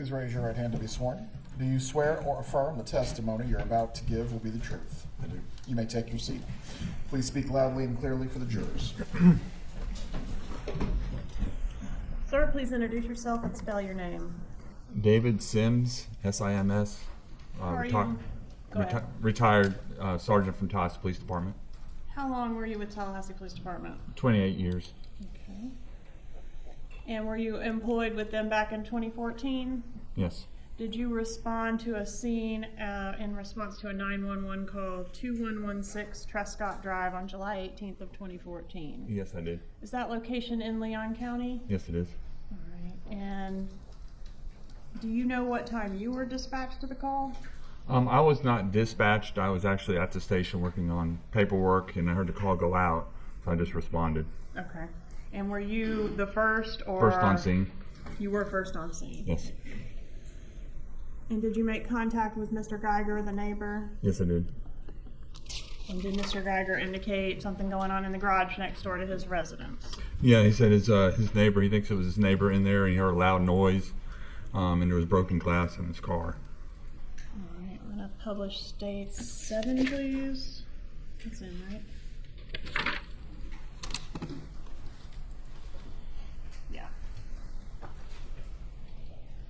Please raise your right hand to be sworn. Do you swear or affirm the testimony you're about to give will be the truth? I do. You may take your seat. Please speak loudly and clearly for the jurors. Sir, please introduce yourself and spell your name. David Sims, S-I-M-S, How are you? Go ahead. retired sergeant from Tallahassee Police Department. How long were you with Tallahassee Police Department? 28 years. Okay. And were you employed with them back in 2014? Yes. Did you respond to a scene in response to a 911 call 2116 Trescott Drive on July 18th of 2014? Yes, I did. Is that location in Leon County? Yes, it is. All right. And do you know what time you were dispatched to the call? I was not dispatched. I was actually at the station working on paperwork, and I heard the call go out, so I just responded. Okay. And were you the first or? First on scene. You were first on scene? Yes. And did you make contact with Mr. Geiger, the neighbor? Yes, I did. And did Mr. Geiger indicate something going on in the garage next door to his residence? Yeah, he said his neighbor, he thinks it was his neighbor in there, and he heard a loud noise, and there was broken glass in his car. All right, I'm gonna publish state 7, please. That's in, right? Yeah.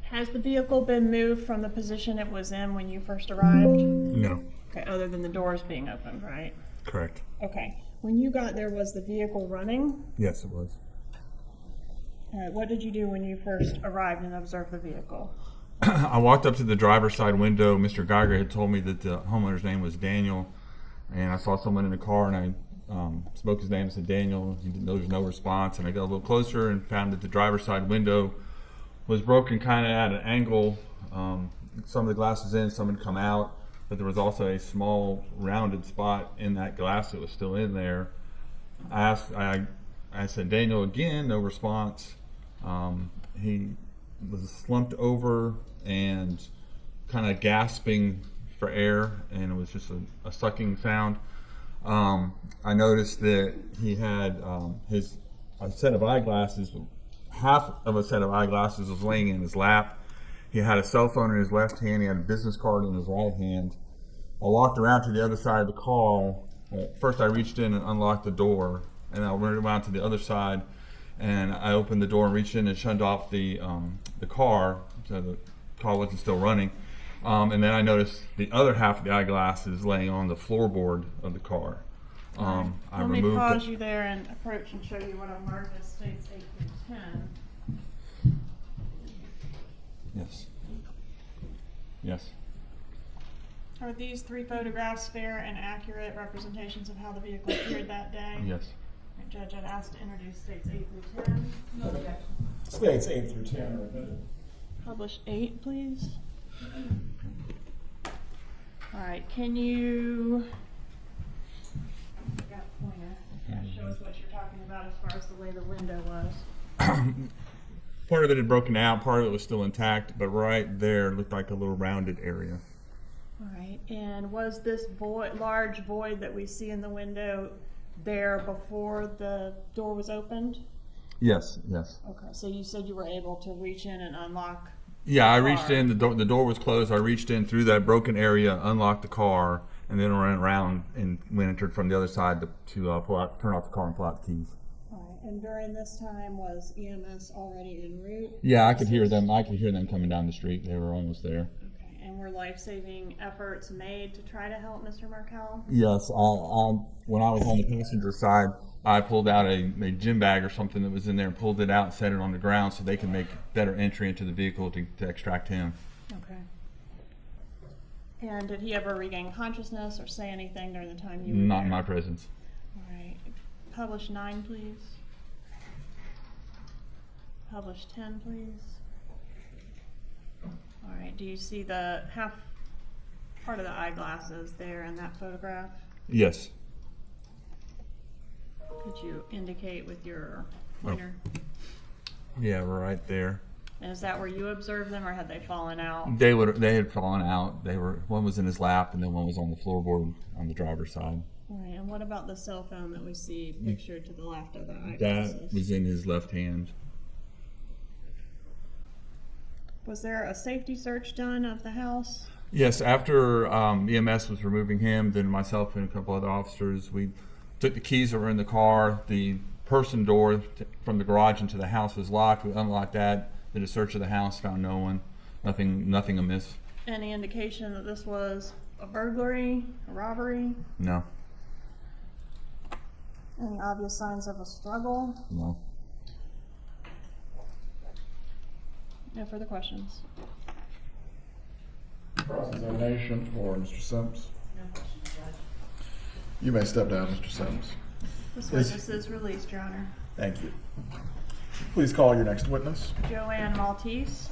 Has the vehicle been moved from the position it was in when you first arrived? No. Okay, other than the doors being opened, right? Correct. Okay. When you got there, was the vehicle running? Yes, it was. All right, what did you do when you first arrived and observed the vehicle? I walked up to the driver's side window. Mr. Geiger had told me that the homeowner's name was Daniel, and I saw someone in the car, and I spoke his name and said Daniel. He didn't know there was no response, and I got a little closer and found that the driver's side window was broken kind of at an angle. Some of the glass was in, some had come out, but there was also a small rounded spot in that glass that was still in there. I said Daniel again, no response. He was slumped over and kind of gasping for air, and it was just a sucking sound. I noticed that he had a set of eyeglasses. Half of a set of eyeglasses was laying in his lap. He had a cell phone in his left hand. He had a business card in his right hand. I walked around to the other side of the car. First I reached in and unlocked the door, and I went around to the other side, and I opened the door and reached in and shut off the car, so the car wasn't still running. And then I noticed the other half of the eyeglasses laying on the floorboard of the car. Let me pause you there and approach and show you what I marked as states 8 through 10. Yes. Yes. Are these 3 photographs fair and accurate representations of how the vehicle appeared that day? Yes. Judge, I'd ask to introduce states 8 through 10. No objection. States 8 through 10 are admitted. Publish 8, please. All right, can you got a pointer. Show us what you're talking about as far as the way the window was. Part of it had broken out, part of it was still intact, but right there looked like a little rounded area. All right, and was this large void that we see in the window there before the door was opened? Yes, yes. Okay, so you said you were able to reach in and unlock. Yeah, I reached in, the door was closed, I reached in through that broken area, unlocked the car, and then ran around and entered from the other side to turn off the car and pull out the keys. All right, and during this time was EMS already en route? Yeah, I could hear them coming down the street. They were almost there. Okay, and were life-saving efforts made to try to help Mr. Markel? Yes, when I was on the passenger side, I pulled out a gym bag or something that was in there and pulled it out and set it on the ground so they could make better entry into the vehicle to extract him. Okay. And did he ever regain consciousness or say anything during the time you were Not there? in my presence. All right. Publish 9, please. Publish 10, please. All right. Do you see the half part of the eyeglasses there in that photograph? Yes. Could you indicate with your pointer? Yeah, we're right there. And is that where you observed them, or had they fallen out? They had fallen out. One was in his lap, and then one was on the floorboard on the driver's side. All right. And what about the cell phone that we see pictured to the left of the eyeglasses? That was in his left hand. Was there a safety search done of the house? Yes, after EMS was removing him, then myself and a couple other officers, we took the keys that were in the car. The person door from the garage into the house was locked. We unlocked that. Did a search of the house, found no one, nothing amiss. Any indication that this was a burglary, a robbery? No, Any obvious signs of a struggle? no. No further questions. Cross-examination for Mr. Sims. You may step down, Mr. Sims. This Is- witness is released, Your Honor. Thank you. Please call your next witness. Joanne Maltese.